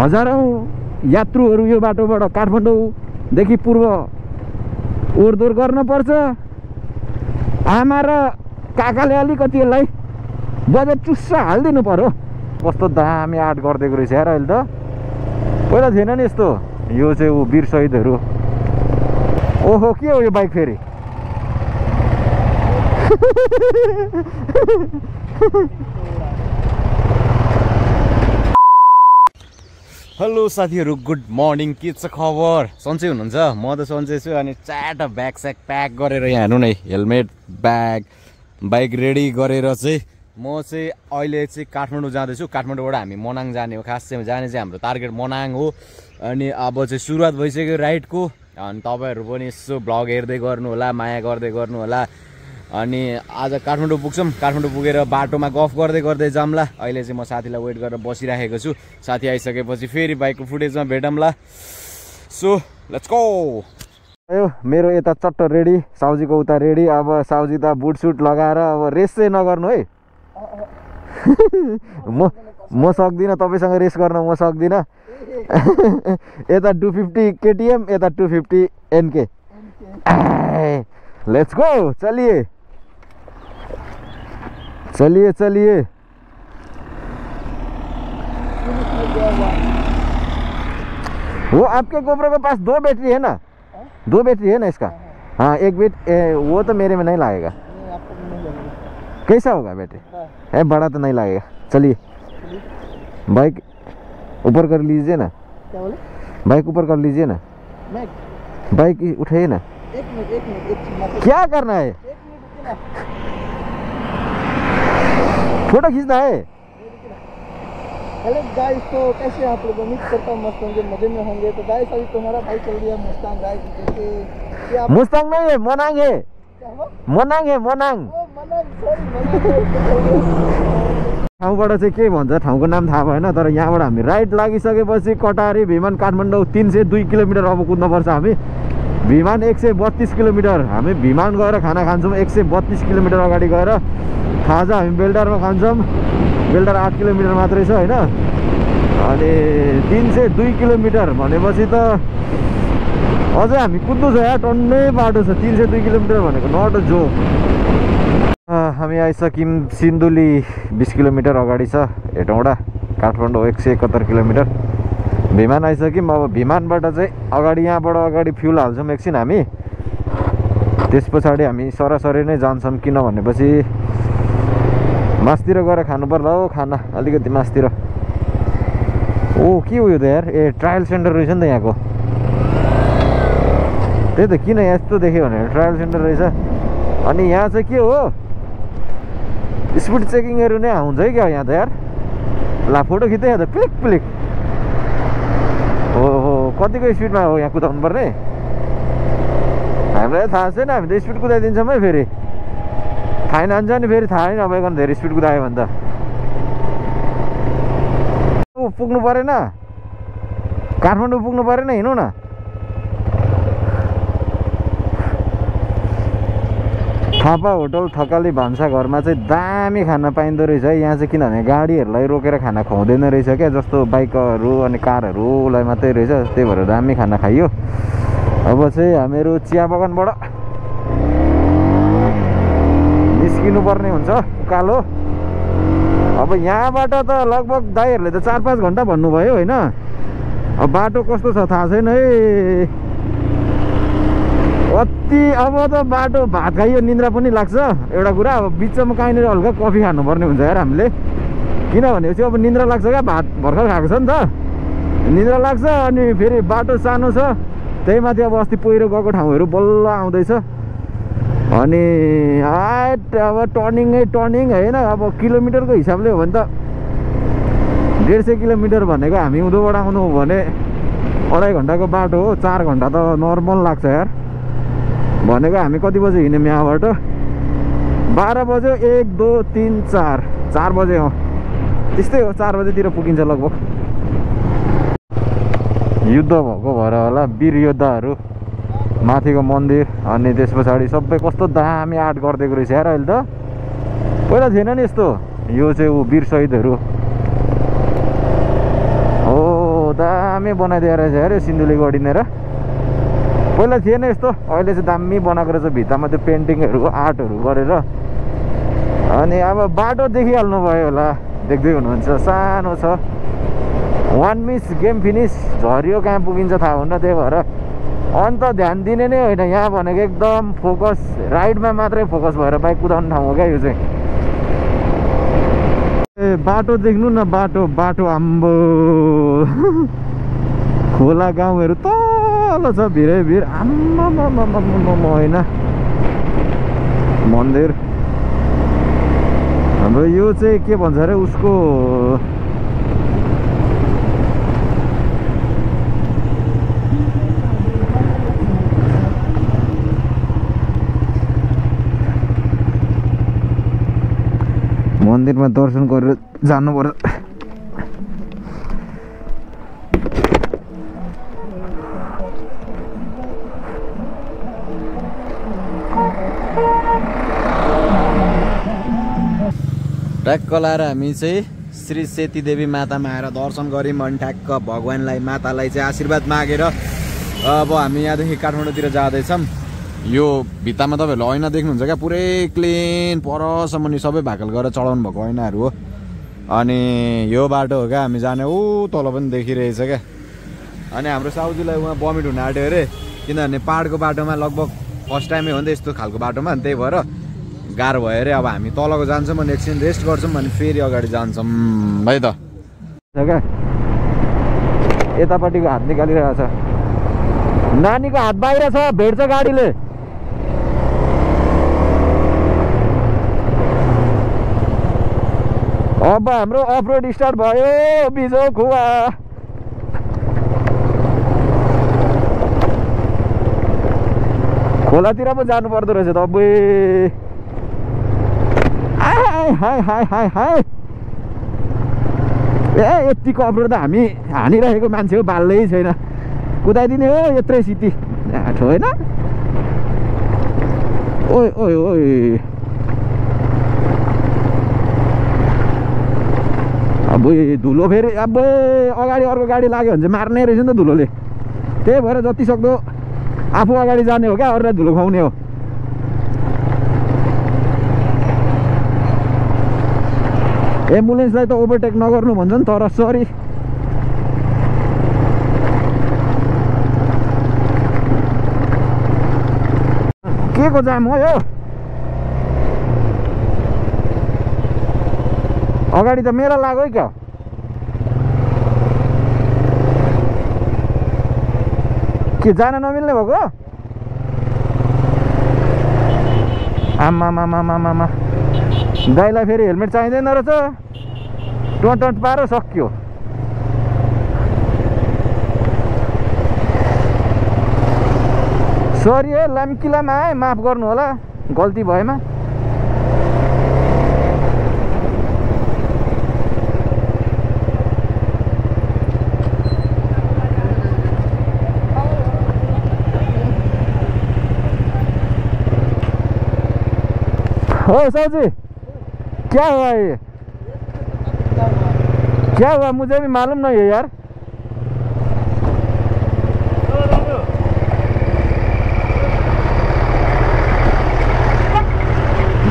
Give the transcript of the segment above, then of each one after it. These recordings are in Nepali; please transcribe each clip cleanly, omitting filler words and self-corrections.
हजारौं यात्रुहरू यो बाटोबाट काठमाडौँदेखि पूर्व ओहोरदोहोर गर्न पर्छ। आमा र काकाले अलिकति यसलाई बजेट चुस्सा हालिदिनु पर्यो। कस्तो दामी आर्ट गरिदिएको रहेछ यार अहिले त, पहिला थिएन नि यस्तो। यो चाहिँ ऊ वीर शहीदहरू। ओहो के हो यो बाइक फेरि? हेलो साथीहरू, गुड मर्निङ। के छ खबर? सन्चै हुनुहुन्छ? म त सन्चै छु। अनि चारवटा ब्याग स्याग प्याक गरेर यहाँ हेर्नु नै, हेलमेट ब्याग बाइक रेडी गरेर चाहिँ म चाहिँ अहिले चाहिँ काठमाडौँ जाँदैछु। काठमाडौँबाट हामी मनाङ जाने हो। खास चाहिँ जाने चाहिँ हाम्रो टार्गेट मनाङ हो। अनि अब चाहिँ सुरुवात भइसक्यो राइडको। अनि तपाईँहरू पनि यसो भ्लग हेर्दै गर्नु होला, माया गर्दै गर्नु होला। अनि आज काठमाडौँ पुग्छौँ। काठमाडौँ पुगेर बाटोमा गफ गर्दै गर्दै जाउँला। अहिले चाहिँ म साथीलाई वेट गरेर बसिराखेको छु। साथी आइसकेपछि फेरि बाइकको फुटेजमा भेटौँला। So let's go. यो मेरो यता चट्ट रेडी, साउजीको उता रेडी। अब साउजी त बुट सुट लगाएर अब रेस चाहिँ नगर्नु है। म सक्दिनँ तपाईँसँग रेस गर्न, म सक्दिनँ। यता 250 KTM, यता 250 NK। लेट्स गो, चलिए चलिए चलिए। वो आपके गोप्रो के पास 2 बैटरी है ना? 2 बैटरी है ना इसका? हाँ, एक वो तो मेरे में नहीं लगेगा। कैसा होगा बैटरी? है बड़ा तो नहीं लगेगा। चलिए, बाइक ऊपर कर लीजिए ना। क्या बोले? बाइक ऊपर कर लीजिए ना। बाइक उठाइए ना। एक मिनट क्या करना है? फोटो खींचना है। हेलो गाइस, तो कैसे आप लोग? उम्मीद करता हूँ मस्त होंगे, मजे में होंगे। तो गाइस अभी तुम्हारा भाई चल दिया मुस्तांग। गाइस देखिए, मुस्तांग नहीं है, मनाङ है। मनाङ है, मनाङ। ठाउँबाट चाहिँ के भन्छ ठाउँको नाम थाहा भएन, तर यहाँबाट हामी राइड लागिसकेपछि कटारी भिमान काठमाडौँ 302 किलोमिटर अब कुद्नुपर्छ हामी। भिमान 132 किलोमिटर। हामी भिमान गएर खाना खान्छौँ 132 किलोमिटर अगाडि गएर। खाजा हामी बेल्टारमा खान्छौँ। बेल्टार 8 किलोमिटर मात्रै छ होइन। अनि 302 किलोमिटर भनेपछि त अझै हामी कुद्नु छ यार, टन्नै बाटो छ। 302 किलोमिटर भनेको नट अ जोक। हामी आइसक्यौँ सिन्धुली 20 किलोमिटर अगाडि छ हेटौँडा। काठमाडौँ 171 किलोमिटर। भिमान आइसक्यौँ। अब भिमानबाट चाहिँ अगाडि यहाँबाट अगाडि फ्युल हाल्छौँ एकछिन हामी। त्यस पछाडि हामी सरसरी नै जान्छौँ, किन भनेपछि मासतिर गएर खानु पर्ला हो खाना, अलिकति मासतिर। ओ के हो यो त यार? ए ट्रायल सेन्टर रहेछ नि त यहाँको। त्यही त, किन यस्तो देख्यो भने ट्रायल सेन्टर रहेछ। अनि यहाँ चाहिँ के हो, स्पिड चेकिङहरू नै हुन्छ है क्या यहाँ त यार। ला फोटो खिच्दै त प्लिक प्लिक। ओहो, कतिको स्पिडमा हो यहाँ कुदाउनु पर्ने? हामीलाई थाहा छैन, हामी त स्पिड कुदाइदिन्छौँ है। फेरि फाइन हान्छ नि, फेरि थाहै नभइकन धेरै स्पिड कुदायो भने त। पुग्नु परेन, काठमाडौँ पुग्नु परेन, हिँडौँ न। थापा होटल थकाली भान्साघरमा चाहिँ दामी खाना पाइँदो रहेछ है यहाँ चाहिँ। किनभने गाडीहरूलाई रोकेर खाना खुवाउँदैन रहेछ क्या, जस्तो बाइकहरू अनि कारहरूलाई मात्रै रहेछ। त्यही भएर दामी खाना खाइयो। अब चाहिँ हामीहरू चिया बगानबाट निस्किनु पर्ने हुन्छ उकालो। अब यहाँबाट त लगभग दाइहरूले त 4-5 घन्टा भन्नुभयो होइन। अब बाटो कस्तो छ थाहा छैन है अति। अब त बाटो भात खाइयो, निन्द्रा पनि लाग्छ एउटा कुरा। अब बिचमा कहीँनिर हल्का कफी खानुपर्ने हुन्छ यार हामीले। किनभनेपछि अब निन्द्रा लाग्छ क्या, भात भर्खर खाएको छ नि त, निन्द्रा लाग्छ। अनि फेरि बाटो सानो छ, त्यही माथि अब अस्ति पहिरो गएको ठाउँहरू बल्ल आउँदैछ। अनि अब टर्निङै टर्निङ होइन। अब किलोमिटरको हिसाबले हो भने त 150 किलोमिटर भनेको हामी उँधोबाट आउनु हो भने 2.5 घन्टाको बाटो हो। 4 घन्टा त नर्मल लाग्छ यार। भनेको हामी कति बजे हिँड्यौँ यहाँबाट? 12 बज्यो। 1 2 3 4 4 बजे हो, त्यस्तै हो। 4 बजेतिर पुगिन्छ लगभग। युद्ध भएको भएर होला, वीर योद्धाहरू माथिको मन्दिर। अनि त्यस पछाडि सबै कस्तो दामी आर्ट गरिदिएको रहेछ यार अहिले त, पहिला थिएन नि यस्तो। यो चाहिँ ऊ वीर शहीदहरू हो। दामी बनाइदिएर रहेछ अरे सिन्धुली गढिनेर पहिला थिएन यस्तो अहिले चाहिँ दामी बनाएको रहेछ भित्तामा त्यो पेन्टिङहरू आर्टहरू गरेर अनि अब बाटो देखिहाल्नु भयो होला देख्दै हुनुहुन्छ सानो छ 1 मिस गेम फिनिस झरियो कहाँ पुगिन्छ थाहा हुन्न त्यही भएर अन्त ध्यान दिने नै होइन यहाँ भनेको एकदम फोकस राइडमा मात्रै फोकस भएर बाइक कुदाउने ठाउँ हो क्या यो चाहिँ ए बाटो देख्नु न बाटो बाटो आम्बो खोला गाउँहरू तल छ भिरै भिर आम्मा होइन मन्दिर हाम्रो यो चाहिँ के भन्छ अरे उसको मन्दिरमा दर्शन गरेर जानु पर्यो ट्याक्क लाएर हामी चाहिँ श्री सेती देवी मातामा आएर दर्शन गऱ्यौँ अनि ठ्याक्क भगवान्लाई मातालाई चाहिँ आशीर्वाद मागेर अब हामी यहाँदेखि काठमाडौँतिर जाँदैछौँ यो भित्तामा तपाईँहरूले ऐना देख्नुहुन्छ क्या पुरै क्लिन परसम्म नि सबै भाकल गरेर चढाउनु भएको ऐनाहरू हो अनि यो बाटो हो क्या हामी जाने ऊ तल पनि देखिरहेछ क्या अनि हाम्रो साउजीलाई उहाँ बमिट हुन आँट्यो अरे किनभने पाहाडको बाटोमा लगभग फर्स्ट टाइमै हो नि त यस्तो खालको बाटोमा अनि त्यही भएर गाह्रो भयो अरे अब हामी तलको जान्छौँ अनि एकछिन रेस्ट गर्छौँ अनि फेरि अगाडि जान्छौँ है त क्या यतापट्टिको हात निकालिरहेको छ नानीको हात बाहिर छ भेट्छ गाडीले अब हाम्रो अफ रोड स्टार्ट भयो बिजो खुवा खोलातिर पो जानु पर्दो रहेछ त अब हाय हाय हाय हाय ए यतिको अफ रोड त हामी हानिरहेको मान्छे हो बाल्दै छैन कुदाइदिने हो यत्रै सिटी होइन ओइ ओइ ओइ अब धुलो फेरि अब अगाडि अर्को गाडी लाग्यो भने चाहिँ मार्ने रहेछ नि त धुलोले त्यही भएर जति सक्दो आफू अगाडि जाने हो क्या अरूलाई धुलो खुवाउने हो एम्बुलेन्सलाई त ओभरटेक नगर्नु भन्छ नि तर सरी के को जाम हो यो अगाडि त मेला लाग्यो क्या के जान नमिल्ने भएको आमामामामामा गाईलाई फेरि हेलमेट चाहिँदैन रहेछ टोट पारो सक्यो सरी है लाम्किलामा आए माफ गर्नु होला गल्ती भएमा ओ साउजी क्या हुआ ये क्या हुआ मुझे भी मालूम नहीं है यार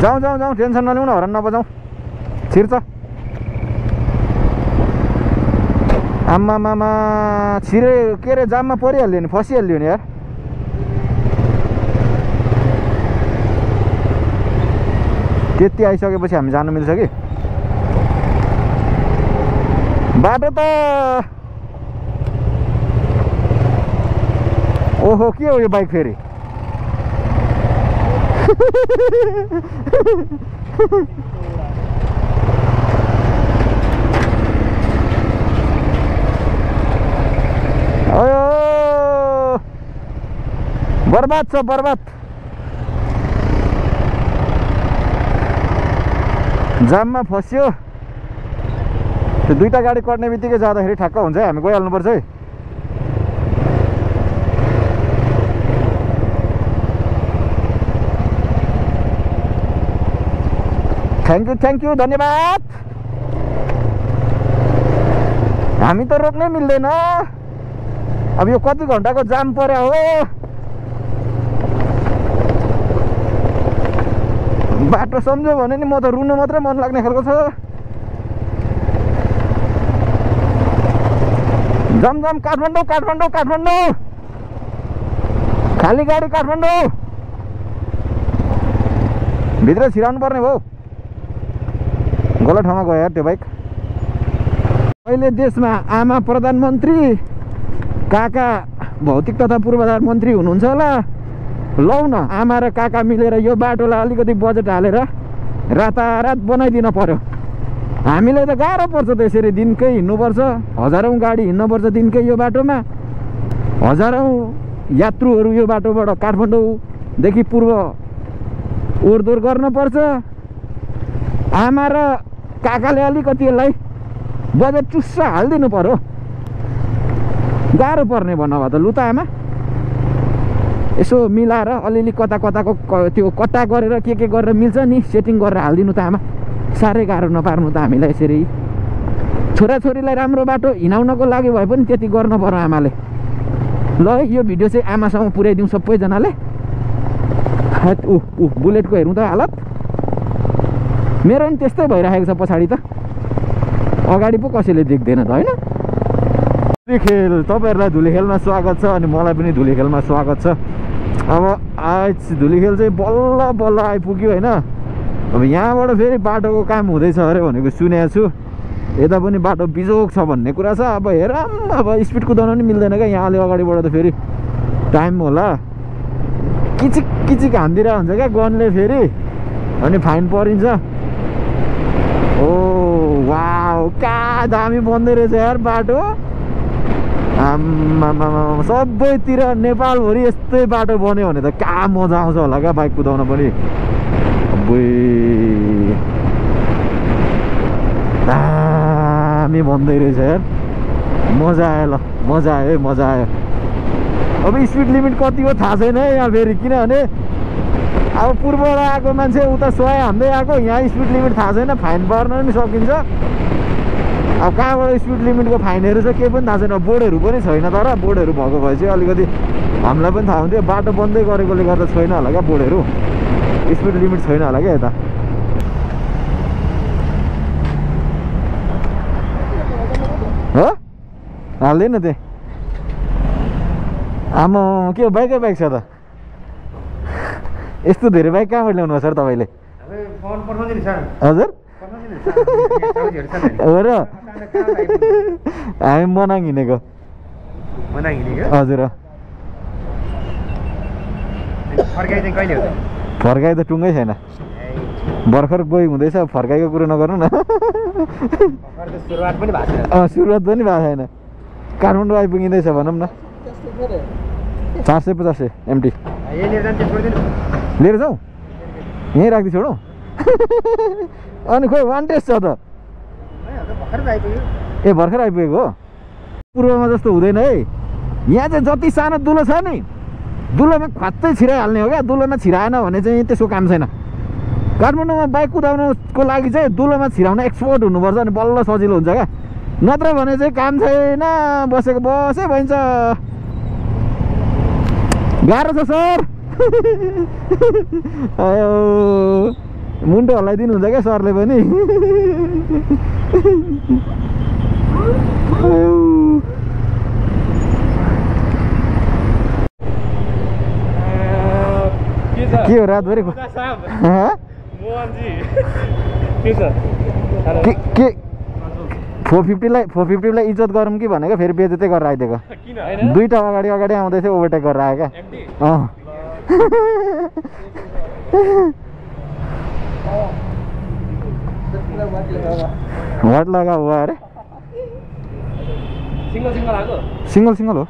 जाऊँ जाऊँ जाऊँ टेन्सन नलिउँ न हरन नबजाउँ छिर्छ आम्मामामा छिरे के अरे जाममा परिहाल्यो नि फसिहाल्यो नि यार त्यति आइसकेपछि हामी जानु मिल्छ कि बाटो त ओहो के हो यो बाइक फेरि अयो बर्बाद छ बर्बाद जाममा फस्यो त्यो दुईटा गाडी कट्ने बित्तिकै जाँदाखेरि ठ्याक्क हुन्छ है हामी गइहाल्नुपर्छ है थ्याङ्क यू धन्यवाद हामी त रोक्नै मिल्दैन अब यो कति घन्टाको जाम पर्यो हो बाटो सम्झ्यो भने नि म त रुनु मात्रै मन लाग्ने खालको छ जमजम काठमाडौँ काठमाडौँ काठमाडौँ खाली गाडी काठमाडौँ भित्र छिराउनु पर्ने भयो गलत ठाउँमा गयो यार त्यो बाइक अहिले देशमा आमा प्रधानमन्त्री काका भौतिक तथा पूर्वाधार मन्त्री हुनुहुन्छ होला लौ न आमा र काका मिलेर यो बाटोलाई अलिकति बजेट हालेर रातारात बनाइदिन पर्यो हामीलाई त गाह्रो पर्छ त्यसरी दिनकै हिँड्नुपर्छ हजारौँ गाडी हिँड्नुपर्छ दिनकै यो बाटोमा हजारौँ यात्रुहरू यो बाटोबाट काठमाडौँदेखि पूर्व ओहोरदोहोर गर्नुपर्छ आमा र काकाले अलिकति यसलाई बजेट चुस्सा हालिदिनु पर्यो गाह्रो पर्ने भन्नुभयो त लु त आमा यसो मिलाएर अलिअलि कता कताको त्यो कट्टा गरेर के गरेर मिल्छ नि सेटिङ गरेर हालिदिनु त आमा साह्रै गाह्रो नपार्नु त हामीलाई यसरी छोराछोरीलाई राम्रो बाटो हिँडाउनको लागि भए पनि त्यति गर्नु पर्यो आमाले ल है यो भिडियो चाहिँ आमासँग पुर्याइदिउँ सबैजनाले बुलेटको हेरौँ त हालत मेरो पनि त्यस्तै भइरहेको छ पछाडि त अगाडि पो कसैले देख्दैन त होइन धुलीखेल तपाईँहरूलाई धुलीखेलमा स्वागत छ अनि मलाई पनि धुलीखेलमा स्वागत छ अब आज धुलीखेल चाहिँ बल्ल बल्ल आइपुग्यो होइन अब यहाँबाट फेरि बाटोको काम हुँदैछ अरे भनेको सुनेको छु यता पनि बाटो बिजोग छ भन्ने कुरा छ अब हेरौँ अब स्पिड कुदाउन पनि मिल्दैन क्या यहाँले अगाडिबाट त फेरि टाइम होला किचिक किचिक हान्दिरहेको हुन्छ क्या गनले फेरि अनि फाइन परिन्छ ओ वाउ कहाँ दामी बन्दै रहेछ यार बाटो आम्मामा सबैतिर नेपालभरि यस्तै बाटो बन्यो भने त कहाँ मजा आउँछ होला क्या बाइक कुदाउन पनि दामी बन्दै रहेछ यार मजा आयो ल मजा आयो मजा आयो अब स्पिड लिमिट कति हो थाहा छैन है यहाँ फेरि किनभने अब पूर्वबाट आएको मान्छे उता 100 हान्दै आएको यहाँ स्पिड लिमिट थाहा छैन फाइन पर्न पनि सकिन्छ अब कहाँबाट स्पिड लिमिटको फाइनहरू छ केही पनि थाहा छैन बोर्डहरू पनि छैन तर बोर्डहरू भएको भए चाहिँ अलिकति हामीलाई पनि थाहा हुन्थ्यो बाटो बन्दै गरेकोले गर्दा छैन होला क्या बोर्डहरू स्पिड लिमिट छैन होला क्या यता हो हाल्दैन त्यहाँ आमा के हो बाइकै बाइक छ त यस्तो धेरै बाइक कहाँबाट ल्याउनु हो सर तपाईँले हजुर हो र हामी मनाङ हिँडेको हजुर फर्काइ त टुङ्गै छैन भर्खर गइ हुँदैछ फर्काइको कुरो नगर्नु न सुरुवात पनि भएको छैन काठमाडौँ आइपुगिँदैछ भनौँ न 450 एमटी लिएर जाउँ यहीँ राखिदिइ छोडौँ अनि खोइ वान टेस्ट छ त ए भर्खर आइपुगेको हो पूर्वमा जस्तो हुँदैन है यहाँ चाहिँ जति सानो दुलो छ नि दुलोमा ख्वात्तै छिराइहाल्ने हो क्या दुलोमा छिराएन भने चाहिँ त्यसको काम छैन काठमाडौँमा बाइक कुदाउनुको लागि चाहिँ दुलोमा छिराउन एक्सपर्ट हुनुपर्छ अनि बल्ल सजिलो हुन्छ क्या नत्र भने चाहिँ काम छैन बसेको बसै भइन्छ गाह्रो छ सर आयो मुन्टो हल्लाइदिनु हुन्छ क्या सरले पनि के हो रातभरि के 450 लाई इज्जत गरौँ कि भनेको फेरि बेइज्जतै गरेर आइदिएको दुईटा अगाडि आउँदै थियो ओभरटेक गरेर आयो क्या वाट लगा हुआ अरे सिंगल हो